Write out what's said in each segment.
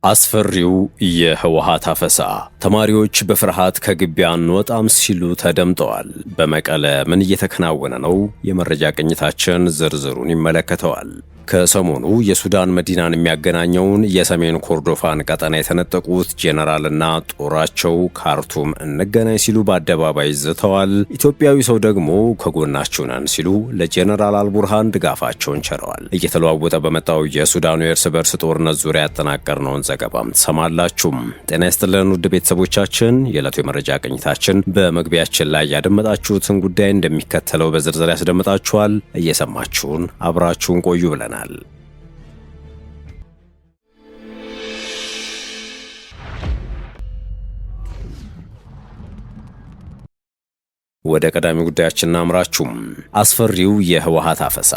አስፈሪው የህወሓት አፈሳ ተማሪዎች በፍርሃት ከግቢ አንወጣም ሲሉ ተደምጠዋል። በመቀለ ምን እየተከናወነ ነው? የመረጃ ቅኝታችን ዝርዝሩን ይመለከተዋል። ከሰሞኑ የሱዳን መዲናን የሚያገናኘውን የሰሜን ኮርዶፋን ቀጠና የተነጠቁት ጄኔራልና ጦራቸው ካርቱም እንገናኝ ሲሉ በአደባባይ ዝተዋል። ኢትዮጵያዊ ሰው ደግሞ ከጎናችሁ ነን ሲሉ ለጄኔራል አልቡርሃን ድጋፋቸውን ቸረዋል። እየተለዋወጠ በመጣው የሱዳኑ የእርስ በርስ ጦርነት ዙሪያ ያጠናቀርነውን ዘገባም ትሰማላችሁም። ጤና ይስጥልን ውድ ቤተሰቦቻችን፣ የዕለቱ የመረጃ ቅኝታችን በመግቢያችን ላይ ያደመጣችሁትን ጉዳይ እንደሚከተለው በዝርዝር ያስደምጣችኋል። እየሰማችሁን አብራችሁን ቆዩ ብለናል። ወደ ቀዳሚ ጉዳያችን እናምራችሁም። አስፈሪው የህወሓት አፈሳ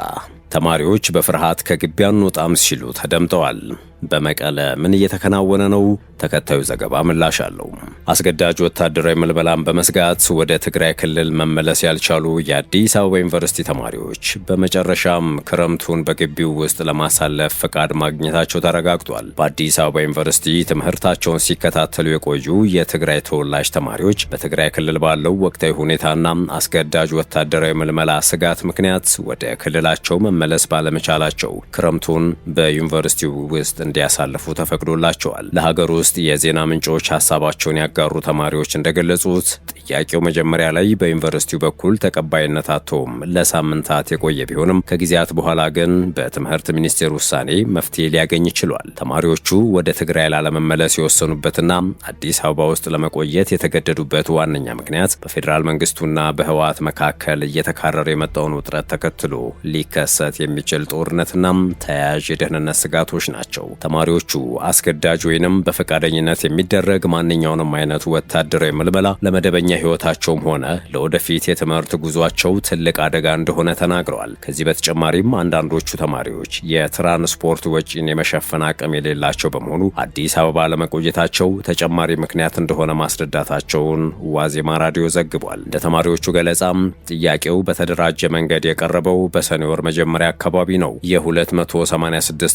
ተማሪዎች በፍርሃት ከግቢ አንወጣም ሲሉ ተደምጠዋል። በመቀለ ምን እየተከናወነ ነው? ተከታዩ ዘገባ ምላሽ አለው። አስገዳጅ ወታደራዊ ምልመላን በመስጋት ወደ ትግራይ ክልል መመለስ ያልቻሉ የአዲስ አበባ ዩኒቨርሲቲ ተማሪዎች በመጨረሻም ክረምቱን በግቢው ውስጥ ለማሳለፍ ፈቃድ ማግኘታቸው ተረጋግጧል። በአዲስ አበባ ዩኒቨርሲቲ ትምህርታቸውን ሲከታተሉ የቆዩ የትግራይ ተወላጅ ተማሪዎች በትግራይ ክልል ባለው ወቅታዊ ሁኔታና አስገዳጅ ወታደራዊ ምልመላ ስጋት ምክንያት ወደ ክልላቸው መመለስ ባለመቻላቸው ክረምቱን በዩኒቨርሲቲው ውስጥ እንዲያሳልፉ ተፈቅዶላቸዋል። ለሀገር ውስጥ የዜና ምንጮች ሀሳባቸውን ያጋሩ ተማሪዎች እንደገለጹት ጥያቄው መጀመሪያ ላይ በዩኒቨርሲቲው በኩል ተቀባይነት አጥቶም ለሳምንታት የቆየ ቢሆንም ከጊዜያት በኋላ ግን በትምህርት ሚኒስቴር ውሳኔ መፍትሄ ሊያገኝ ችሏል። ተማሪዎቹ ወደ ትግራይ ላለመመለስ የወሰኑበትና አዲስ አበባ ውስጥ ለመቆየት የተገደዱበት ዋነኛ ምክንያት በፌዴራል መንግስቱና በህወሓት መካከል እየተካረረ የመጣውን ውጥረት ተከትሎ ሊከሰት የሚችል ጦርነትና ተያያዥ የደህንነት ስጋቶች ናቸው። ተማሪዎቹ አስገዳጅ ወይንም በፈቃደኝነት የሚደረግ ማንኛውንም አይነት ወታደራዊ ምልመላ ለመደበኛ ህይወታቸውም ሆነ ለወደፊት የትምህርት ጉዟቸው ትልቅ አደጋ እንደሆነ ተናግረዋል። ከዚህ በተጨማሪም አንዳንዶቹ ተማሪዎች የትራንስፖርት ወጪን የመሸፈን አቅም የሌላቸው በመሆኑ አዲስ አበባ ለመቆየታቸው ተጨማሪ ምክንያት እንደሆነ ማስረዳታቸውን ዋዜማ ራዲዮ ዘግቧል። እንደ ተማሪዎቹ ገለጻም ጥያቄው በተደራጀ መንገድ የቀረበው በሰኔ ወር መጀመሪያ አካባቢ ነው። የ286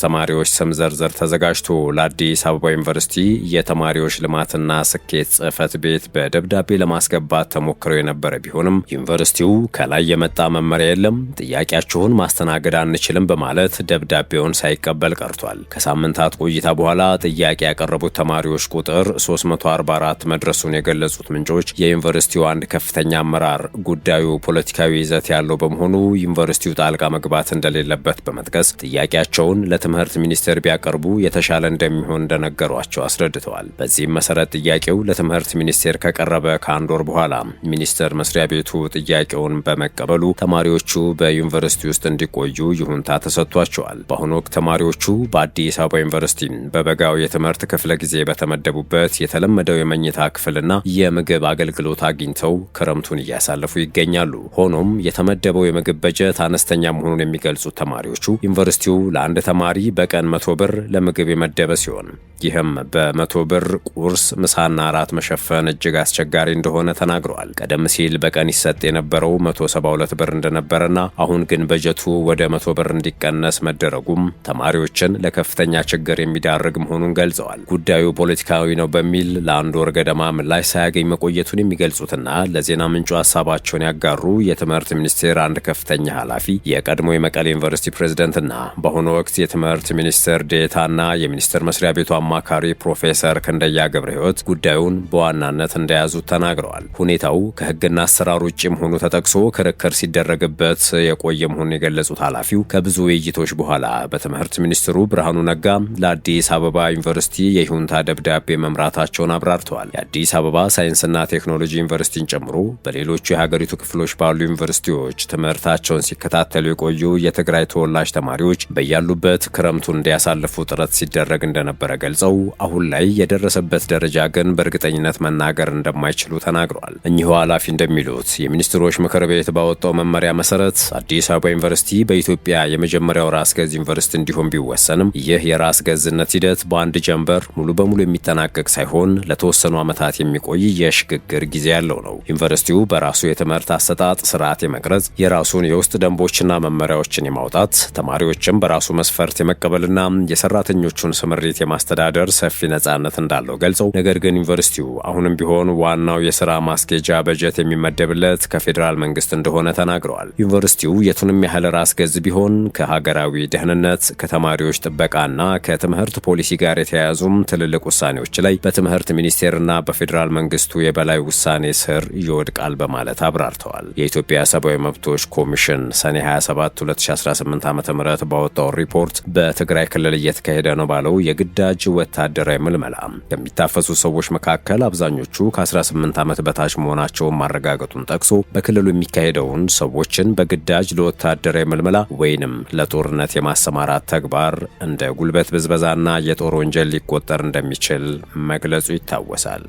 ተማሪዎች ስም ዝርዝር ተዘጋጅቶ ለአዲስ አበባ ዩኒቨርሲቲ የተማሪዎች ልማትና ስኬት ጽህፈት ቤት በደብዳቤ ለማስገባት ተሞክረው የነበረ ቢሆንም ዩኒቨርሲቲው ከላይ የመጣ መመሪያ የለም፣ ጥያቄያችሁን ማስተናገድ አንችልም በማለት ደብዳቤውን ሳይቀበል ቀርቷል። ከሳምንታት ቆይታ በኋላ ጥያቄ ያቀረቡት ተማሪዎች ቁጥር 344 መድረሱን የገለጹት ምንጮች የዩኒቨርሲቲው አንድ ከፍተኛ አመራር ጉዳዩ ፖለቲካዊ ይዘት ያለው በመሆኑ ዩኒቨርሲቲው ጣልቃ መግባት እንደሌለበት በመጥቀስ ጥያቄያቸውን ለትምህርት ሚኒስቴር ቢያቀርቡ የተሻለ እንደሚሆን እንደነገሯቸው አስረድተዋል። በዚህም መሰረት ጥያቄው ለትምህርት ሚኒስቴር ከቀረበ ከአንድ ወር በኋላ ሚኒስቴር መስሪያ ቤቱ ጥያቄውን በመቀበሉ ተማሪዎቹ በዩኒቨርሲቲ ውስጥ እንዲቆዩ ይሁንታ ተሰጥቷቸዋል። በአሁኑ ወቅት ተማሪዎቹ በአዲስ አበባ ዩኒቨርሲቲ በበጋው የትምህርት ክፍለ ጊዜ በተመደቡበት የተለመደው የመኝታ ክፍልና የምግብ አገልግሎት አግኝተው ክረምቱን እያሳለፉ ይገኛሉ። ሆኖም የተመደበው የምግብ በጀት አነስተኛ መሆኑን የሚገልጹት ተማሪዎቹ ዩኒቨርሲቲው ለአንድ ተማሪ በቀን 100 ብር ለምግብ የመደበ ሲሆን ይህም በ100 ብር ቁርስ፣ ምሳና እራት መሸፈን እጅግ አስቸጋሪ እንደሆነ ተናግረዋል። ቀደም ሲል በቀን ይሰጥ የነበረው 172 ብር እንደነበረና አሁን ግን በጀቱ ወደ 100 ብር እንዲቀነስ መደረጉም ተማሪዎችን ለከፍተኛ ችግር የሚዳርግ መሆኑን ገልጸዋል። ጉዳዩ ፖለቲካዊ ነው በሚል ለአንድ ወር ገደማ ምላሽ ሳያገኝ መቆየቱን የሚገልጹትና ለዜና ምንጩ ሀሳባቸውን ያጋሩ የትምህርት ሚኒስቴር አንድ ከፍተኛ ኃላፊ የቀድሞ የመቀሌ ዩኒቨርሲቲ ፕሬዝደንትና በአሁኑ ወቅት የትምህርት ሚኒስቴር ዴኤታና የሚኒስቴር መስሪያ ቤቱ አማካሪ ፕሮፌሰር ክንደያ ገብረ ሕይወት ጉዳዩን በዋናነት እንደያዙት ተናግረዋል። ሁኔታው ከሕግና አሰራር ውጭ መሆኑ ተጠቅሶ ክርክር ሲደረግበት የቆየ መሆኑን የገለጹት ኃላፊው ከብዙ ውይይቶች በኋላ በትምህርት ሚኒስትሩ ብርሃኑ ነጋ ለአዲስ አበባ ዩኒቨርሲቲ የይሁንታ ደብዳቤ መምራታቸውን አብራርተዋል። የአዲስ አበባ ሳይንስና ቴክኖሎጂ ዩኒቨርሲቲን ጨምሮ በሌሎቹ የሀገሪቱ ክፍሎች ባሉ ዩኒቨርሲቲዎች ትምህርታቸውን ሲከታተሉ የቆዩ የትግራይ ተወላጅ ተማሪዎች በያሉበት ክረምቱን እንዲያሳልፉ ጥረት ሲደረግ እንደነበረ ገልጸው አሁን ላይ የደረሰበት ደረጃ ግን በእርግጠኝነት መናገር እንደማይችሉ ተናግረዋል። እኚሁ ኃላፊ እንደሚሉት የሚኒስትሮች ምክር ቤት ባወጣው መመሪያ መሰረት አዲስ አበባ ዩኒቨርሲቲ በኢትዮጵያ የመጀመሪያው ራስ ገዝ ዩኒቨርሲቲ እንዲሆን ቢወሰንም ይህ የራስ ገዝነት ሂደት በአንድ ጀንበር ሙሉ በሙሉ የሚጠናቀቅ ሳይሆን ለተወሰኑ ዓመታት የሚቆይ የሽግግር ጊዜ ያለው ነው። ዩኒቨርሲቲው በራሱ የትምህርት አሰጣጥ ስርዓት የመቅረጽ የራሱን የውስጥ ደንቦችና መመሪያዎችን የማውጣት ተማሪዎችም በራሱ መስፈርት የመቀበልና የሰራተኞቹን ስምሪት የማስተዳደር ለማስተዳደር ሰፊ ነጻነት እንዳለው ገልጸው ነገር ግን ዩኒቨርሲቲው አሁንም ቢሆን ዋናው የሥራ ማስኬጃ በጀት የሚመደብለት ከፌዴራል መንግስት እንደሆነ ተናግረዋል። ዩኒቨርሲቲው የቱንም ያህል ራስ ገዝ ቢሆን ከሀገራዊ ደህንነት፣ ከተማሪዎች ጥበቃና ከትምህርት ፖሊሲ ጋር የተያያዙም ትልልቅ ውሳኔዎች ላይ በትምህርት ሚኒስቴርና በፌዴራል መንግስቱ የበላይ ውሳኔ ስር ይወድቃል በማለት አብራርተዋል። የኢትዮጵያ ሰብአዊ መብቶች ኮሚሽን ሰኔ 27 2018 ዓ.ም ባወጣው ሪፖርት በትግራይ ክልል እየተካሄደ ነው ባለው የግዳጅ ወታደራዊ ምልመላ ከሚታፈሱ ሰዎች መካከል አብዛኞቹ ከ18 ዓመት በታች መሆናቸውን ማረጋገጡን ጠቅሶ በክልሉ የሚካሄደውን ሰዎችን በግዳጅ ለወታደራዊ ምልመላ ወይንም ለጦርነት የማሰማራት ተግባር እንደ ጉልበት ብዝበዛና የጦር ወንጀል ሊቆጠር እንደሚችል መግለጹ ይታወሳል።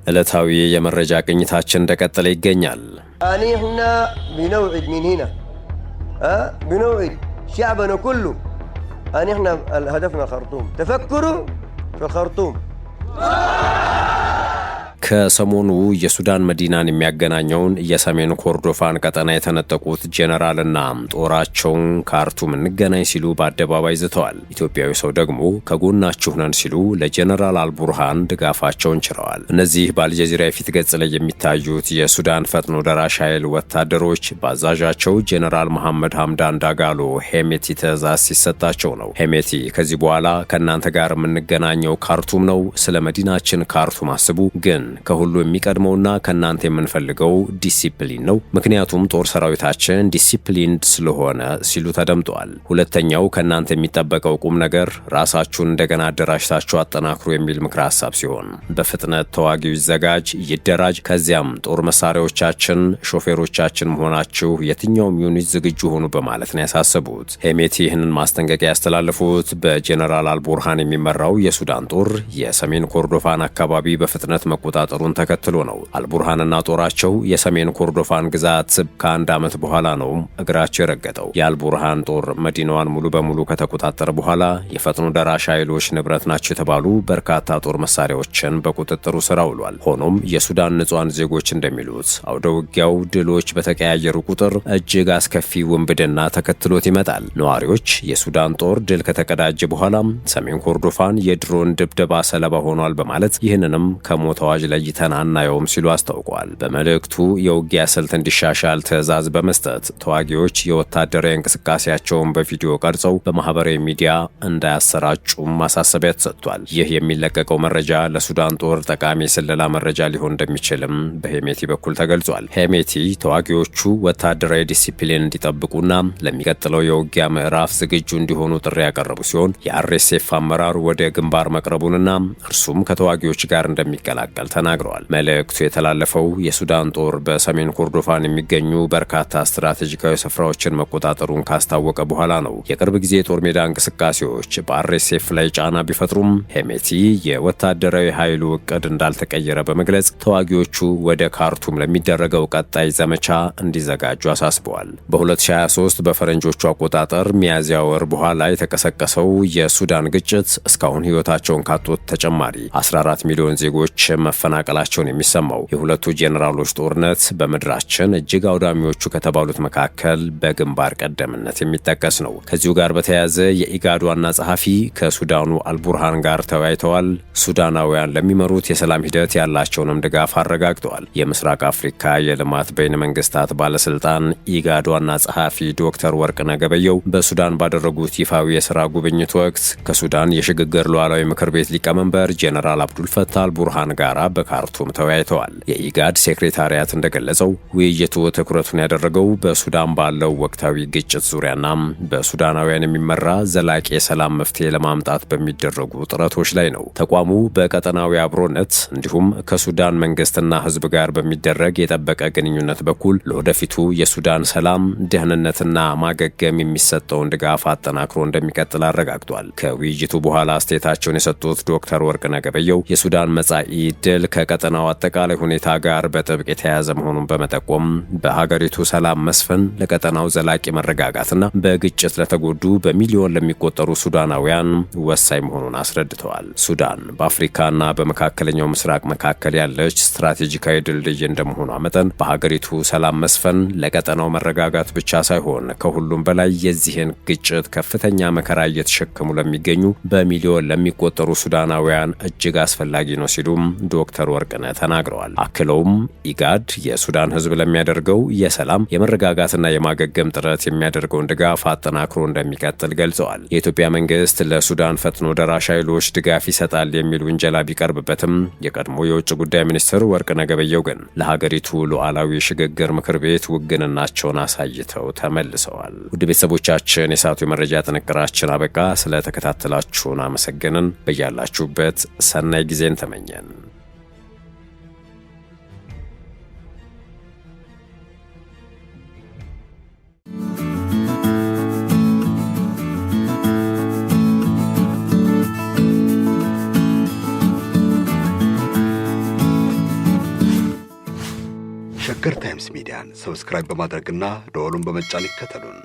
ዕለታዊ የመረጃ ቅኝታችን እንደቀጠለ ይገኛል። እኛ بنوعد من هنا بنوعد شعبنا كله احنا هدفنا الخرطوم تفكروا في الخرطوم ከሰሞኑ የሱዳን መዲናን የሚያገናኘውን የሰሜን ኮርዶፋን ቀጠና የተነጠቁት ጄኔራልና ጦራቸውን ካርቱም እንገናኝ ሲሉ በአደባባይ ዝተዋል። ኢትዮጵያዊ ሰው ደግሞ ከጎናችሁ ነን ሲሉ ለጄኔራል አልቡርሃን ድጋፋቸውን ችረዋል። እነዚህ በአልጀዚራ የፊት ገጽ ላይ የሚታዩት የሱዳን ፈጥኖ ደራሽ ኃይል ወታደሮች በአዛዣቸው ጄኔራል መሐመድ ሐምዳን ዳጋሎ ሄሜቲ ትዕዛዝ ሲሰጣቸው ነው። ሄሜቲ ከዚህ በኋላ ከእናንተ ጋር የምንገናኘው ካርቱም ነው፣ ስለ መዲናችን ካርቱም አስቡ፣ ግን ከሁሉ የሚቀድመውና ከናንተ የምንፈልገው ዲሲፕሊን ነው፣ ምክንያቱም ጦር ሰራዊታችን ዲሲፕሊንድ ስለሆነ ሲሉ ተደምጠዋል። ሁለተኛው ከናንተ የሚጠበቀው ቁም ነገር ራሳችሁን እንደገና አደራጅታችሁ አጠናክሩ የሚል ምክረ ሐሳብ ሲሆን በፍጥነት ተዋጊው ይዘጋጅ፣ ይደራጅ፣ ከዚያም ጦር መሳሪያዎቻችን፣ ሾፌሮቻችን መሆናችሁ የትኛውም ዩኒት ዝግጁ ሆኑ በማለት ነው ያሳሰቡት። ሄሜቲ ይህንን ማስጠንቀቂያ ያስተላለፉት በጄኔራል አልቡርሃን የሚመራው የሱዳን ጦር የሰሜን ኮርዶፋን አካባቢ በፍጥነት መቆጣጠሩን ተከትሎ ነው። አልቡርሃንና ጦራቸው የሰሜን ኮርዶፋን ግዛት ከአንድ ዓመት በኋላ ነው እግራቸው የረገጠው። የአልቡርሃን ጦር መዲናዋን ሙሉ በሙሉ ከተቆጣጠረ በኋላ የፈጥኖ ደራሽ ኃይሎች ንብረት ናቸው የተባሉ በርካታ ጦር መሳሪያዎችን በቁጥጥሩ ስር አውሏል። ሆኖም የሱዳን ንጹሃን ዜጎች እንደሚሉት አውደ ውጊያው ድሎች በተቀያየሩ ቁጥር እጅግ አስከፊ ውንብድና ተከትሎት ይመጣል። ነዋሪዎች የሱዳን ጦር ድል ከተቀዳጀ በኋላም ሰሜን ኮርዶፋን የድሮን ድብደባ ሰለባ ሆኗል በማለት ይህንንም ከሞት አዋጅ ለይተን አናየውም ሲሉ አስታውቋል። በመልእክቱ የውጊያ ስልት እንዲሻሻል ትዕዛዝ በመስጠት ተዋጊዎች የወታደራዊ እንቅስቃሴያቸውን በቪዲዮ ቀርጸው በማህበራዊ ሚዲያ እንዳያሰራጩም ማሳሰቢያ ተሰጥቷል። ይህ የሚለቀቀው መረጃ ለሱዳን ጦር ጠቃሚ ስለላ መረጃ ሊሆን እንደሚችልም በሄሜቲ በኩል ተገልጿል። ሄሜቲ ተዋጊዎቹ ወታደራዊ ዲሲፕሊን እንዲጠብቁና ለሚቀጥለው የውጊያ ምዕራፍ ዝግጁ እንዲሆኑ ጥሪ ያቀረቡ ሲሆን የአርኤስኤፍ አመራር ወደ ግንባር መቅረቡንና እርሱም ከተዋጊዎች ጋር እንደሚቀላቀል ተናግረዋል። መልእክቱ የተላለፈው የሱዳን ጦር በሰሜን ኮርዶፋን የሚገኙ በርካታ ስትራቴጂካዊ ስፍራዎችን መቆጣጠሩን ካስታወቀ በኋላ ነው። የቅርብ ጊዜ የጦር ሜዳ እንቅስቃሴዎች በአርኤስኤፍ ላይ ጫና ቢፈጥሩም ሄሜቲ የወታደራዊ ኃይሉ እቅድ እንዳልተቀየረ በመግለጽ ተዋጊዎቹ ወደ ካርቱም ለሚደረገው ቀጣይ ዘመቻ እንዲዘጋጁ አሳስበዋል። በ2023 በፈረንጆቹ አቆጣጠር ሚያዝያ ወር በኋላ የተቀሰቀሰው የሱዳን ግጭት እስካሁን ሕይወታቸውን ካጡት ተጨማሪ 14 ሚሊዮን ዜጎች መፈናቀላቸውን የሚሰማው የሁለቱ ጄኔራሎች ጦርነት በምድራችን እጅግ አውዳሚዎቹ ከተባሉት መካከል በግንባር ቀደምነት የሚጠቀስ ነው። ከዚሁ ጋር በተያያዘ የኢጋድ ዋና ጸሐፊ ከሱዳኑ አልቡርሃን ጋር ተወያይተዋል። ሱዳናውያን ለሚመሩት የሰላም ሂደት ያላቸውንም ድጋፍ አረጋግጠዋል። የምስራቅ አፍሪካ የልማት በይነ መንግስታት ባለስልጣን ኢጋድ ዋና ጸሐፊ ዶክተር ወርቅነህ ገበየሁ በሱዳን ባደረጉት ይፋዊ የሥራ ጉብኝት ወቅት ከሱዳን የሽግግር ሉዓላዊ ምክር ቤት ሊቀመንበር ጄኔራል አብዱልፈታህ አልቡርሃን ጋር በካርቱም ተወያይተዋል። የኢጋድ ሴክሬታሪያት እንደገለጸው ውይይቱ ትኩረቱን ያደረገው በሱዳን ባለው ወቅታዊ ግጭት ዙሪያና በሱዳናውያን የሚመራ ዘላቂ የሰላም መፍትሄ ለማምጣት በሚደረጉ ጥረቶች ላይ ነው። ተቋሙ በቀጠናዊ አብሮነት እንዲሁም ከሱዳን መንግስትና ሕዝብ ጋር በሚደረግ የጠበቀ ግንኙነት በኩል ለወደፊቱ የሱዳን ሰላም፣ ደህንነትና ማገገም የሚሰጠውን ድጋፍ አጠናክሮ እንደሚቀጥል አረጋግጧል። ከውይይቱ በኋላ አስተያየታቸውን የሰጡት ዶክተር ወርቅነህ ገበየሁ የሱዳን መጻኢ ድል ከቀጠናው አጠቃላይ ሁኔታ ጋር በጥብቅ የተያያዘ መሆኑን በመጠቆም በሀገሪቱ ሰላም መስፈን ለቀጠናው ዘላቂ መረጋጋትና በግጭት ለተጎዱ በሚሊዮን ለሚቆጠሩ ሱዳናውያን ወሳኝ መሆኑን አስረድተዋል። ሱዳን በአፍሪካና በመካከለኛው ምስራቅ መካከል ያለች ስትራቴጂካዊ ድልድይ እንደመሆኗ መጠን በሀገሪቱ ሰላም መስፈን ለቀጠናው መረጋጋት ብቻ ሳይሆን ከሁሉም በላይ የዚህን ግጭት ከፍተኛ መከራ እየተሸከሙ ለሚገኙ በሚሊዮን ለሚቆጠሩ ሱዳናውያን እጅግ አስፈላጊ ነው ሲሉም ዶክተር ወርቅነህ ተናግረዋል። አክለውም ኢጋድ የሱዳን ሕዝብ ለሚያደርገው የሰላም የመረጋጋትና የማገገም ጥረት የሚያደርገውን ድጋፍ አጠናክሮ እንደሚቀጥል ገልጸዋል። የኢትዮጵያ መንግስት ለሱዳን ፈጥኖ ደራሽ ኃይሎች ድጋፍ ይሰጣል የሚል ውንጀላ ቢቀርብበትም የቀድሞ የውጭ ጉዳይ ሚኒስትር ወርቅነህ ገበየሁ ግን ለሀገሪቱ ሉዓላዊ ሽግግር ምክር ቤት ውግንናቸውን አሳይተው ተመልሰዋል። ውድ ቤተሰቦቻችን የሰዓቱ የመረጃ ጥንቅራችን አበቃ። ስለተከታተላችሁን አመሰግንን። በያላችሁበት ሰናይ ጊዜን ተመኘን። ሸገር ታይምስ ሚዲያን ሰብስክራይብ በማድረግና ደወሉን በመጫን ይከተሉን።